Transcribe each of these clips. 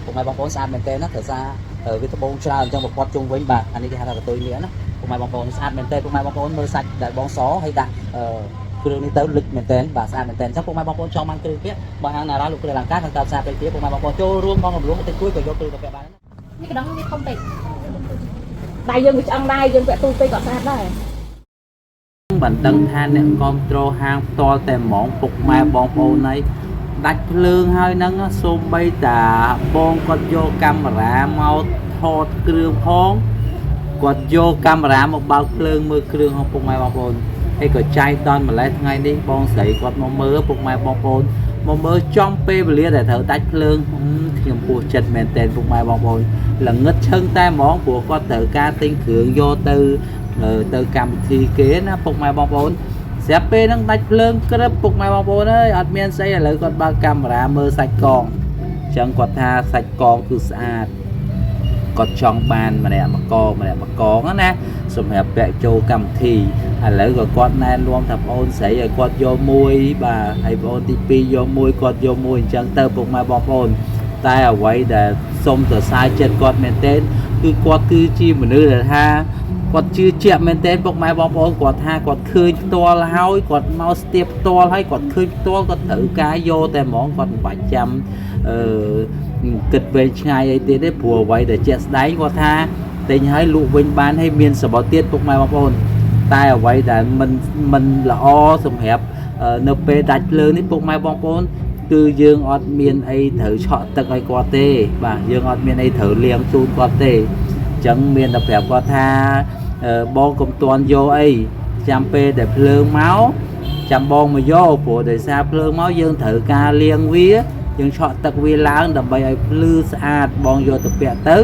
ពុកម៉ែបងប្អូនស្អាតមែនទែនណាត្រូវសារវាត្បូងច្រើនអញ្ចឹងបំផុតជុំវិញបាទអានេះគេហៅថាកតុយលៀនណាពុកម៉ែបងប្អូនស្អាតមែនទែនពុកម៉ែបងប្អូនមើលសាច់ដែលបងសហើយដាក់គ្រឿងនេះទៅលិចមែនទែនបាទស្អាតមែនទែនអញ្ចឹងពុកម៉ែបងប្អូនចង់បានគ្រឿងទៀតបើហាងណារ៉ាលោកគ្រឿងអលង្ការខាងតាមផ្សារពេជ្រពុកម៉ែបងប្អូនចូលរួមបងរំលងតិចតួចក៏យកគ្រឿងទៅពាក់បាននេះកណ្ដងនេះធំពេកដៃយើងវាឆ្អឹងដៃយើងពាក់ទូពេកក៏ស្អាតដែរមិនដឹងថាអ្នកគ្រប់គ្រងហាងផ្ទាល់តែហ្មងពុកម៉ែបងប្អូនហើយដាច់ភ្លើងហើយហ្នឹងសូម្បីតាបងគាត់យកកាមេរ៉ាមកថតគ្រឿងផងគាត់យកកាមេរ៉ាមកបើកភ្លើងមើលគ្រឿងរបស់ពុកម៉ែបងប្អូនហើយក៏ចែកដល់ម្លេះថ្ងៃនេះបងស្រីគាត់មកមើលពុកម៉ែបងប្អូនមកមើលចំពេលវេលាដែលត្រូវដាច់ភ្លើងខ្ញុំពោះចិត្តមែនតើពុកម៉ែបងប្អូនល្ងឹតឈឹងតែហ្មងព្រោះគាត់ត្រូវការទិញគ្រឿងយកទៅកម្មវិធីគេណាពុកម៉ែបងប្អូនស្រាប់ពេលហ្នឹងដាច់ភ្លើងក្រឹបពុកម៉ែបងប្អូនអើយអត់មានស្អីឥឡូវគាត់បើកកាមេរ៉ាមើលសាច់កងអញ្ចឹងគាត់ថាសាច់កងគឺស្អាតគាត់ចង់បានម្នាក់មកកងណាសម្រាប់ពាក់ចូលកម្មវិធីឥឡូវក៏គាត់ណែនាំថាបងអូនស្រីឲ្យគាត់យកមួយបាទហើយបងអូនទី2យកមួយគាត់យកមួយអញ្ចឹងទៅពុកម៉ែបងប្អូនតែអ្វីដែលសុំទៅសាយចិត្តគាត់មែនទែនគឺគាត់គឺជាមនុស្សដែលថាគាត់ជឿជាក់មែនទែនពុកម៉ែបងប្អូនគាត់ថាគាត់ឃើញផ្ទាល់ហើយគាត់មកស្ទាបផ្ទាល់ហើយគាត់ឃើញផ្ទាល់គាត់ត្រូវការយកតែហ្មងគាត់មិនបាច់ចាំគិតវែងឆ្ងាយអីទៀតទេព្រោះអ្វីដែលជាក់ស្ដែងគាត់ថាទិញហើយលក់វិញបានហើយមានសបោទៀតពុកម៉ែបងប្អូនតែអ្វីដែលមិនល្អសម្រាប់នៅពេលដាច់ភ្លើងនេះពុកម៉ែបងប្អូនគឺយើងអត់មានអីត្រូវឆក់ទឹកឲ្យគាត់ទេបាទយើងអត់មានអីត្រូវលាងជូនគាត់ទេអញ្ចឹងមានតែប្រាប់គាត់ថាបងកុំតន់យកអីចាំពេលដែលភ្លើងមកចាំបងមកយកព្រោះដោយសារភ្លើងមកយើងត្រូវការលាងវាយើងឆក់ទឹកវាឡើងដើម្បីឲ្យភ្លឺស្អាតបងយកទៅពាក់ទៅ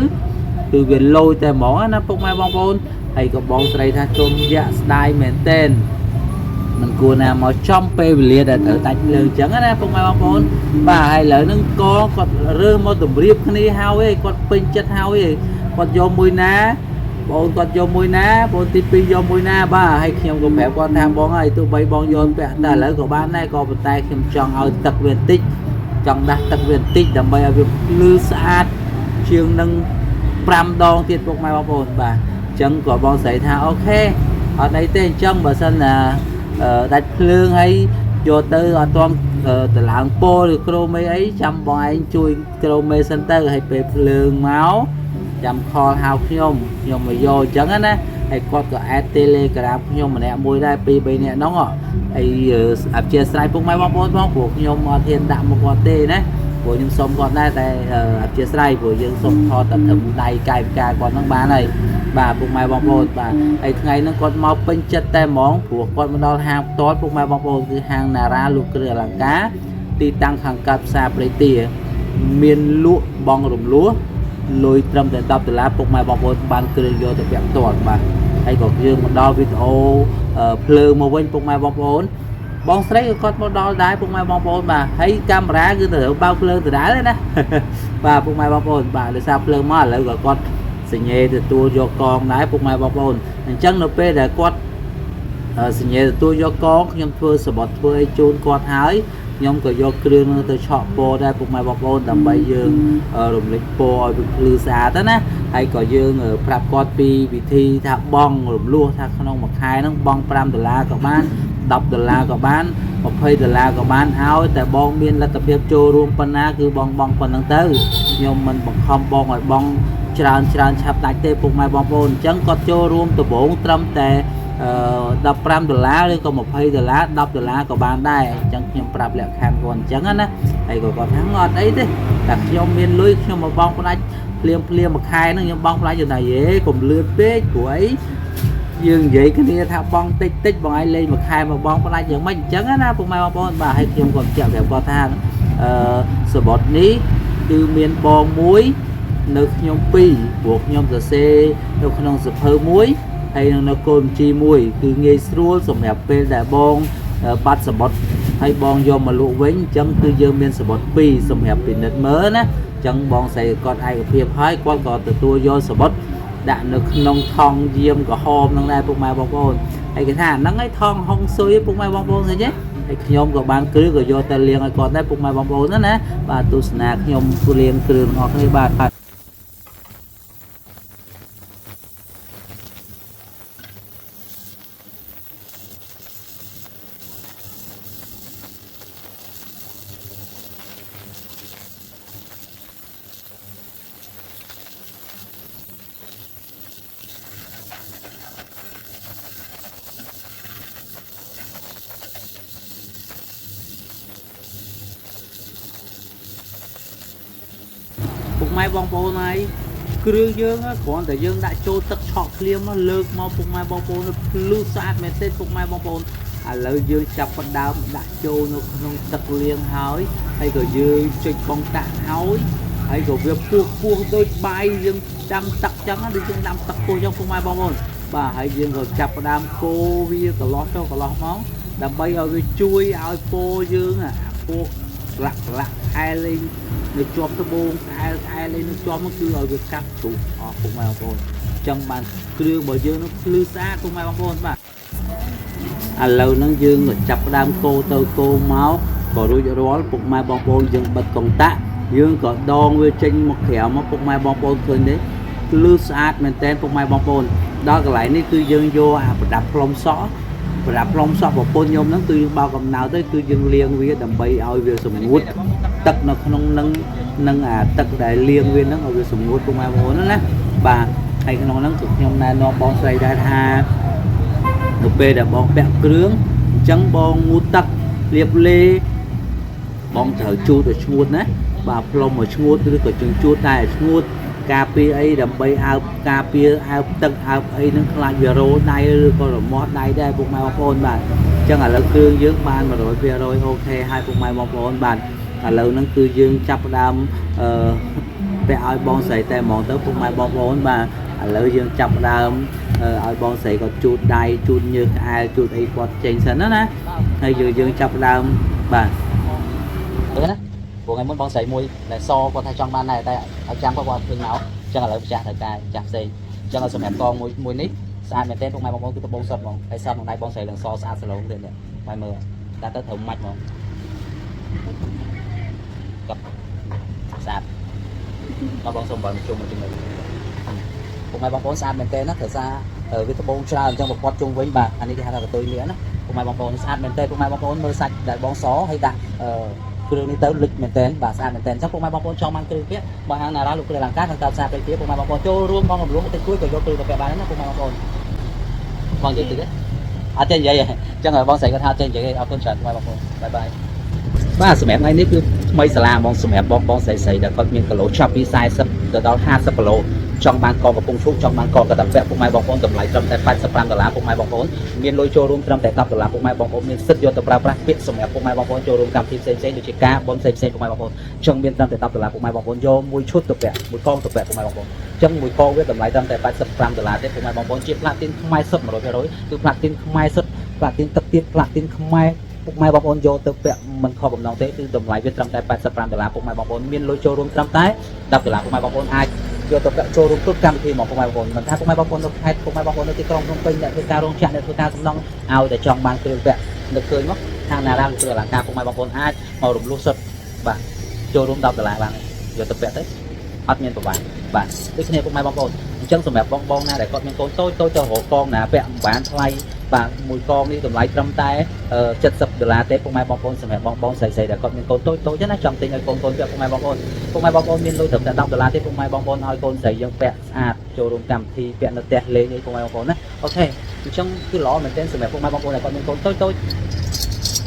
គឺវាលយតែហ្មងណាពុកម៉ែបងប្អូនហើយក៏បងស្រីថាជុំយ៉ាក់ស្ដាយមែនទែនមិនគួរណាមកចំពេលវេលាដែលត្រូវដាច់ភ្លើងអញ្ចឹងណាពុកម៉ែបងប្អូនបាទហើយឥឡូវហ្នឹងកគាត់រើសមកតម្រៀបគ្នាហើយគាត់ពេញចិត្តហើយគាត់យកមួយណាបងគាត់យកមួយណាបងទី2យកមួយណាបាទហើយខ្ញុំក៏ប្រាប់គាត់ថាបងហើយទោះបីបងយកពាក់តែឥឡូវក៏បានដែរក៏ប៉ុន្តែខ្ញុំចង់ឲ្យទឹកវាបន្តិចចង់ដាស់ទឹកវាបន្តិចដើម្បីឲ្យវាភ្លឺស្អាតជាងនឹង5ដងទៀតពុកម៉ែបងប្អូនបាទអញ្ចឹងក៏បងស្រីថាអូខេអត់អីទេអញ្ចឹងបើសិនណាដាច់ភ្លើងហើយយកទៅអត់ទាន់តឡើងពោឬក្រូមេអីចាំបងឯងជួយក្រូមេសិនទៅហើយពេលភ្លើងមកចាំខលហៅខ្ញុំមកយកអញ្ចឹងណាហើយគាត់ក៏អេដ Telegram ខ្ញុំម្នាក់មួយដែរ2 3នាក់ហ្នឹងហើយអធិស្ឋានពុកម៉ែបងប្អូនផងព្រោះខ្ញុំអត់ហ៊ានដាក់មកគាត់ទេណាព្រោះខ្ញុំសុំគាត់ដែរតែអធិស្ឋានព្រោះយើងសុំថតតែត្រឹមដៃកាយផ្កាគាត់ហ្នឹងបានហើយបាទពុកម៉ែបងប្អូនបាទហើយថ្ងៃហ្នឹងគាត់មកពេញចិត្តតែហ្មងព្រោះគាត់មកដល់ហាងផ្ទាល់ពុកម៉ែបងប្អូនគឺហាងណារ៉ាលោកគ្រឿងអលង្ការទីតាំងខាងកើតផ្សារព្រៃទាមានលក់បងរំលោះលុយត្រឹមតែ$10ពុកម៉ែបងប្អូនបានគ្រឿងយកទៅពាក់ផ្ទាល់បាទហើយក៏យើងមកដល់វីដេអូភ្លើងមកវិញពុកម៉ែបងប្អូនបងស្រីក៏គាត់មកដល់ដែរពុកម៉ែបងប្អូនបាទហើយកាមេរ៉ាគឺត្រូវបើកភ្លើងដដែលណាបាទពុកម៉ែបងប្អូនបាទដោយសារភ្លើងមកឥឡូវក៏គាត់សញ្ញេទទួលយកកងដែរពុកម៉ែបងប្អូនអញ្ចឹងនៅពេលដែលគាត់សញ្ញេទទួលយកកងខ្ញុំធ្វើសបត់ធ្វើឲ្យជូនគាត់ហើយខ្ញុំក៏យកគ្រឿងទៅឆក់ពណ៌ដែរពុកម៉ែបងប្អូនដើម្បីយើងរំលេចពណ៌ឲ្យវាភ្លឺស្អាតណាហើយក៏យើងប្រាប់គាត់ពីវិធីថាបង់រំលោះថាក្នុងមួយខែហ្នឹងបង់$5ក៏បាន$10ក៏បាន$20ក៏បានឲ្យតែបងមានលទ្ធភាពចូលរួមប៉ុណ្ណាគឺបងប៉ុណ្ណឹងទៅខ្ញុំមិនបង្ខំបងឲ្យបងច្រើនឆាប់ដាច់ទេពុកម៉ែបងប្អូនអញ្ចឹងគាត់ចូលរួមដំបូងត្រឹមតែ$15ឬក៏$20$10ក៏បានដែរអញ្ចឹងខ្ញុំប្រាប់លក្ខខណ្ឌគាត់អញ្ចឹងណាហើយក៏គាត់ថាអត់អីទេតែខ្ញុំមានលុយខ្ញុំមកបងផ្ដាច់ភ្លាមមួយខែហ្នឹងខ្ញុំបងផ្ដាច់ទៅណាយេកុំលឿនពេកព្រោះអីយើងនិយាយគ្នាថាបងតិចបងឲ្យលេងមួយខែមកបងផ្ដាច់យ៉ាងម៉េចអញ្ចឹងណាពុកម៉ែបងប្អូនបាទហើយខ្ញុំក៏បញ្ជាក់ប្រាប់គាត់ថាសបត់នេះគឺមានបងមួយនៅខ្ញុំ2ព្រោះខ្ញុំសរសេរនៅក្នុងសភៅមួយហើយនៅគោលបញ្ជីមួយគឺងាយស្រួលសម្រាប់ពេលដែលបងបាត់សបុតហើយបងយកមកលក់វិញអញ្ចឹងគឺយើងមានសបុត2សម្រាប់ពិនិត្យមើលណាអញ្ចឹងបងស្រីគាត់ឯកភាពហើយគាត់ក៏ទទួលយកសបុតដាក់នៅក្នុងថង់យាមក្រហមនឹងដែរពុកម៉ែបងប្អូនហើយគេថាហ្នឹងឯងថង់ហុងស៊ុយពុកម៉ែបងប្អូនឃើញទេ ហើយខ្ញុំក៏បានគ្រឿងក៏យកតែលាងឲ្យគាត់ដែរពុកម៉ែបងប្អូនណាបាទទស្សនាខ្ញុំលាងគ្រឿងរបស់គ្នាបាទពុកម៉ែបងប្អូនហើយគ្រឿងយើងគ្រាន់តែយើងដាក់ចូលទឹកឆក់ភ្លាមលើកមកពុកម៉ែបងប្អូនភ្លឺស្អាតមែនទេពុកម៉ែបងប្អូនឥឡូវយើងចាប់ផ្ដើមដាក់ចូលនៅក្នុងទឹកលាងហើយក៏យើងចុចបងតាក់ហើយក៏វាពោះដូចបាយយើងដាំទឹកចឹងដូចយើងដាំទឹកពោះចឹងពុកម៉ែបងប្អូនបាទហើយយើងក៏ចាប់ផ្ដើមកូរវាកន្លោះចូលកន្លោះមកដើម្បីឲ្យវាជួយឲ្យពោយើងពូលាក់ខែលេងនៅជាប់ត្បូងខែលេងនៅជាប់មកគឺឲ្យវាកាត់ទូអស់ពុកម៉ែបងប្អូនចឹងបានគ្រឿងរបស់យើងនោះភ្លឺស្អាតពុកម៉ែបងប្អូនបាទឥឡូវហ្នឹងយើងក៏ចាប់ផ្ដើមកូរទៅកូរមកក៏រួចរាល់ពុកម៉ែបងប្អូនយើងបិទកុងតាក់យើងក៏ដងវាចេញមកក្រៅមកពុកម៉ែបងប្អូនឃើញទេភ្លឺស្អាតមែនតើពុកម៉ែបងប្អូនដល់កន្លែងនេះគឺយើងយកប្រដាប់ផ្លុំសក់ប្រដាប់ផ្លុំសក់ប្រពន្ធខ្ញុំហ្នឹងគឺយើងបោកកំណៅទៅគឺយើងលាងវាដើម្បីឲ្យវាសម្ងួតទឹកនៅក្នុងនឹងទឹកដែលលាងវាហ្នឹងឲ្យវាសម្ងួតពុកម៉ែបងប្អូនណាបាទហើយក្នុងហ្នឹងគឺខ្ញុំណែនាំបងស្រីដែរថានៅពេលដែលបងពាក់គ្រឿងអញ្ចឹងបងងូតទឹកលាបលេបងត្រូវជូតឲ្យស្ងួតណាបាទផ្លុំឲ្យស្ងួតឬក៏ជូតតែឲ្យស្ងួតការពារអីដើម្បីការពារអើបទឹកអើបអីហ្នឹងខ្លាចវារោដៃឬក៏រមាស់ដៃដែរពុកម៉ែបងប្អូនបាទអញ្ចឹងឥឡូវគ្រឿងយើងបាន 100% អូខេហើយពុកម៉ែបងប្អូនបាទឥឡូវហ្នឹងគឺយើងចាប់ផ្ដើមពាក់ឲ្យបងស្រីតែហ្មងទៅពុកម៉ែបងប្អូនបាទឥឡូវយើងចាប់ផ្ដើមឲ្យបងស្រីគាត់ជូតដៃជូតញើសក្អែលជូតអីគាត់ចេញសិនណាហើយយើងចាប់ផ្ដើមបាទណាព្រោះថ្ងៃមុនបងស្រីមួយដែលសគាត់ថាចង់បានដែរតែឲ្យចាំគាត់ឃើញមកអញ្ចឹងឥឡូវម្ចាស់ត្រូវការចាស់ផ្សេងអញ្ចឹងឲ្យសម្រាប់កងមួយនេះស្អាតមែនទេពុកម៉ែបងប្អូនគឺដបងសុតហ្មងហើយសតក្នុងដៃបងស្រីនឹងសស្អាតសឡូងទៀតនេះបាយមើលតែទៅត្រូវមាច់ហ្មងកាប់ស្អាតដល់បងសុំបើជុំមកជាមួយពុកម៉ែបងប្អូនស្អាតមែនទេណាត្រូវសារវាដបងច្រើនអញ្ចឹងប្រព័ន្ធជុំវិញបាទអានេះគេហៅថាកតុយលៀនណាពុកម៉ែបងប្អូនស្អាតមែនទេពុកម៉ែបងប្អូនមើលសាច់ដែលបងសហើយដាក់គ្រឿងនេះទៅលិចមែនតើបាទស្អាតមែនតើអញ្ចឹងពុកម៉ែបងប្អូនចង់បានគ្រឿងទៀតបើហាងណារ៉ាលោកគ្រឿងអលង្ការខាងតាមផ្សារពេជ្រពុកម៉ែបងប្អូនចូលរួមបងរំលងទៅជួយក៏យកគ្រឿងទៅពាក់បានណាពុកម៉ែបងប្អូនបងនិយាយទៅទេអត់ចេះនិយាយអញ្ចឹងបងស្រីគាត់ថាចេះនិយាយអរគុណច្រើនពុកម៉ែបងប្អូនបាយបាយបាទសម្រាប់ថ្ងៃនេះគឺថ្មីសាឡាបងសម្រាប់បងស្រីដែលគាត់មានគីឡូចាប់ពី40ទៅដល់50គីឡូចង់បានកកំពុងឈូកចង់បានកកតាពាក់ពុកម៉ែបងប្អូនតម្លៃត្រឹមតែ$85ពុកម៉ែបងប្អូនមានលុយចូលរួមត្រឹមតែ$10ពុកម៉ែបងប្អូនមានសិទ្ធិយកទៅប្រើប្រាស់ពាក្យសម្រាប់ពុកម៉ែបងប្អូនចូលរួមកម្មវិធីផ្សេងៗដូចជាការបងផ្សេងពុកម៉ែបងប្អូនចង់មានត្រឹមតែ$10ពុកម៉ែបងប្អូនយកមួយឈុតទៅពាក់មួយកងទៅពាក់ពុកម៉ែបងប្អូនចឹងមួយកងវាតម្លៃត្រឹមតែ$85ទេពុកម៉ែបងប្អូនជាផ្លាទីនខ្មែរសុទ្ធ 100% គឺផ្លាទីនខ្មែរសុទ្ធផ្លាទីនទឹកទៀតផ្លាទីនខ្មែរពុកម៉ែបងប្អូនយកទៅពាក់មិនខុសបំណងទេគឺតម្លៃវាត្រឹមតែ$85ពុកម៉ែបងប្អូនមានលុយចូលរួមត្រឹមតែ$10ពុកម៉ែបងប្អូនអាចយកទៅពាក់ចូលរួមគ្រប់កម្មវិធីមកពុកម៉ែបងប្អូនមិនថាពុកម៉ែបងប្អូននៅខេត្តពុកម៉ែបងប្អូននៅទីក្រុងភ្នំពេញអ្នកធ្វើការរោងចក្រអ្នកធ្វើការសំណង់ឲ្យតែចង់បានគ្រឿងពាក់នឹកឃើញមកខាងណារ៉ាគ្រឿងអលង្ការពុកម៉ែបងប្អូនអាចមករំលោះសិទ្ធបាទចូលរួម$10បានយកទៅពាក់ទៅអត់មានប្រវាទបាទដូចគ្នាពុកម៉ែបងប្អូនអញ្ចឹងសម្រាប់បងណាដែលគាត់មានកូនតូចទៅរកកងណាពាក់មិនបានថ្លៃបាទមួយកងនេះតម្លៃត្រឹមតែ$70ទេពុកម៉ែបងប្អូនសម្រាប់បងស្រីដែលគាត់មានកូនតូចណាចង់ទិញឲ្យកូនពាក់ពុកម៉ែបងប្អូនមានលុយត្រឹមតែ$10ទេពុកម៉ែបងប្អូនឲ្យកូនស្រីយើងពាក់ស្អាតចូលរួមកម្មវិធីពាក់នៅផ្ទះលេងនេះពុកម៉ែបងប្អូនណាអូខេអញ្ចឹងគឺល្អមែនទែនសម្រាប់ពុកម៉ែបងប្អូនដែលគាត់មានកូនតូច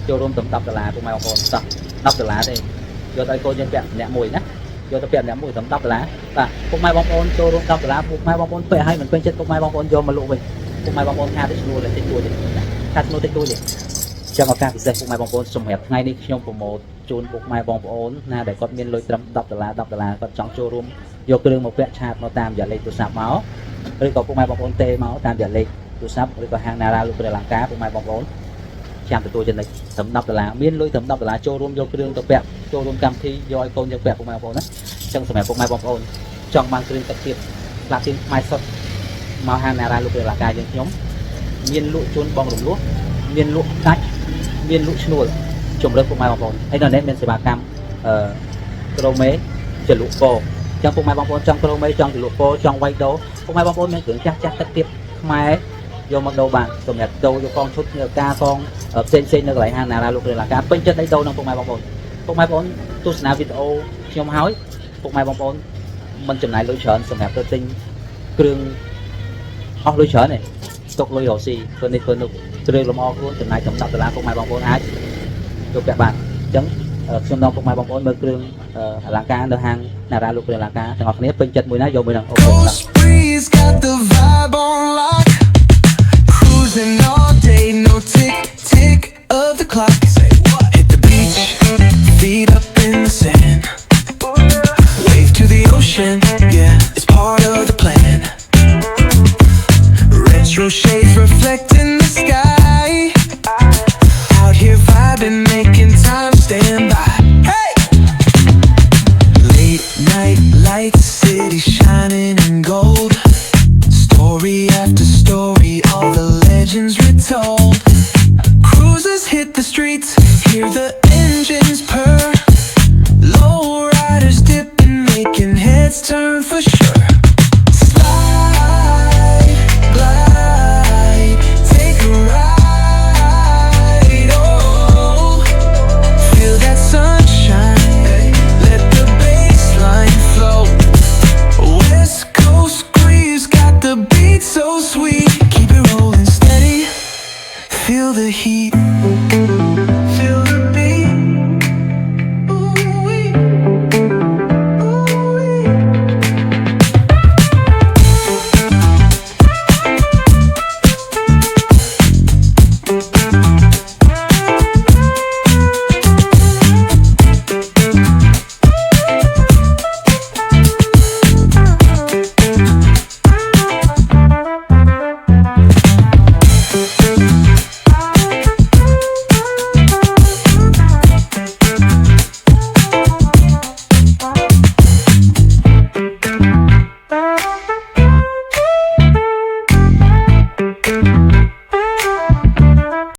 ចូលរួមត្រឹម$10ពុកម៉ែបងប្អូនសោះ$10ទេយកទៅឲ្យកូនយើងពាក់ម្នាក់មួយណាយកទៅពាក់ម្នាក់មួយត្រឹម$10បាទពុកម៉ែបងប្អូនចូលរួម$10ពុកម៉ែបងប្អូនពាក់ឲ្យមិនពេញចិត្តពុកម៉ែបងប្អូនយកមកលក់វិញពុកម៉ែបងប្អូនថាទៅឈ្នួលតិចតួចថាឈ្នួលតិចតួចទេចឹងឱកាសពិសេសពុកម៉ែបងប្អូនសម្រាប់ថ្ងៃនេះខ្ញុំប្រម៉ូទជូនពុកម៉ែបងប្អូនណាដែលគាត់មានលុយត្រឹម$10គាត់ចង់ចូលរួមយកគ្រឿងមកពាក់ឆាតមកតាមរយៈលេខទូរស័ព្ទមកឬក៏ពុកម៉ែបងប្អូនទេមកតាមរយៈលេខទូរស័ព្ទឬក៏ហាងណារ៉ាលោកគ្រឿងអលង្ការពុកម៉ែបងប្អូនចាំទទួលចំណេញត្រឹម$10មានលុយត្រឹម$ចូលរួមយកគ្រឿងទៅពាក់ចូលរួមកម្មវិធីយកឲ្យកូនយើងពាក់ពុកម៉ែបងប្អូនណាចឹងសម្រាប់ពុកម៉ែបងប្អូនចង់បានគ្រឿងទឹកទៀតផ្លាទីនខ្មែរសុទ្ធមកហាងណារ៉ាលោកគ្រឿងអលង្ការយើងខ្ញុំមានលក់ជូនបងរំលោះមានលក់ដាច់ មានលក់ឈ្នួលជំរឿនពុកម៉ែបងប្អូនហើយនៅនេះមានសេវាកម្មក្រូមេចលក់ពោចឹងពុកម៉ែបងប្អូនចង់ក្រូមេចង់ចលក់ពោចង់វាយដូរពុកម៉ែបងប្អូនមានគ្រឿងចាស់ទឹកទៀតខ្មែរយកមកដូរបានសម្រាប់ដូរយកកងឈុតធ្វើការកងផ្សេងនៅកន្លែងហាងណារ៉ាលោកគ្រឿងលាការពេញចិត្តអីដូរនឹងពុកម៉ែបងប្អូនទស្សនាវីដេអូខ្ញុំហើយពុកម៉ែបងប្អូនមិនចំណាយលុយច្រើនសម្រាប់ទៅទិញគ្រឿងអស់លុយច្រើនទេទុកលុយរកស៊ីធ្វើនេះធ្វើនោះគ្រឿងលម្អខ្លួនចំណាយ$10ពុកម៉ែបងប្អូនអាចយកពាក់បានអញ្ចឹងខ្ញុំនាំពុកម៉ែបងប្អូនមើលគ្រឿងអលង្ការនៅហាងណារ៉ាលោកគ្រឿងអលង្ការទាំងអស់គ្នាពេញចិត្តមួយណាយកមួយហ្នឹងអូខេ Breeze got the vibe on lock. Cruising all day, no tick tick of the clock. Say what? Hit the beach, feet up in the sand. Wave to the ocean, yeah, it's part of the plan. Retro shades reflecting the sky. Out here vibing, making time stand by. Hey! Late night lights, city shining in gold. Story after story, all the legends retold. Cruisers hit the streets, hear the engines purr. Low riders dipping, making heads turn for sure.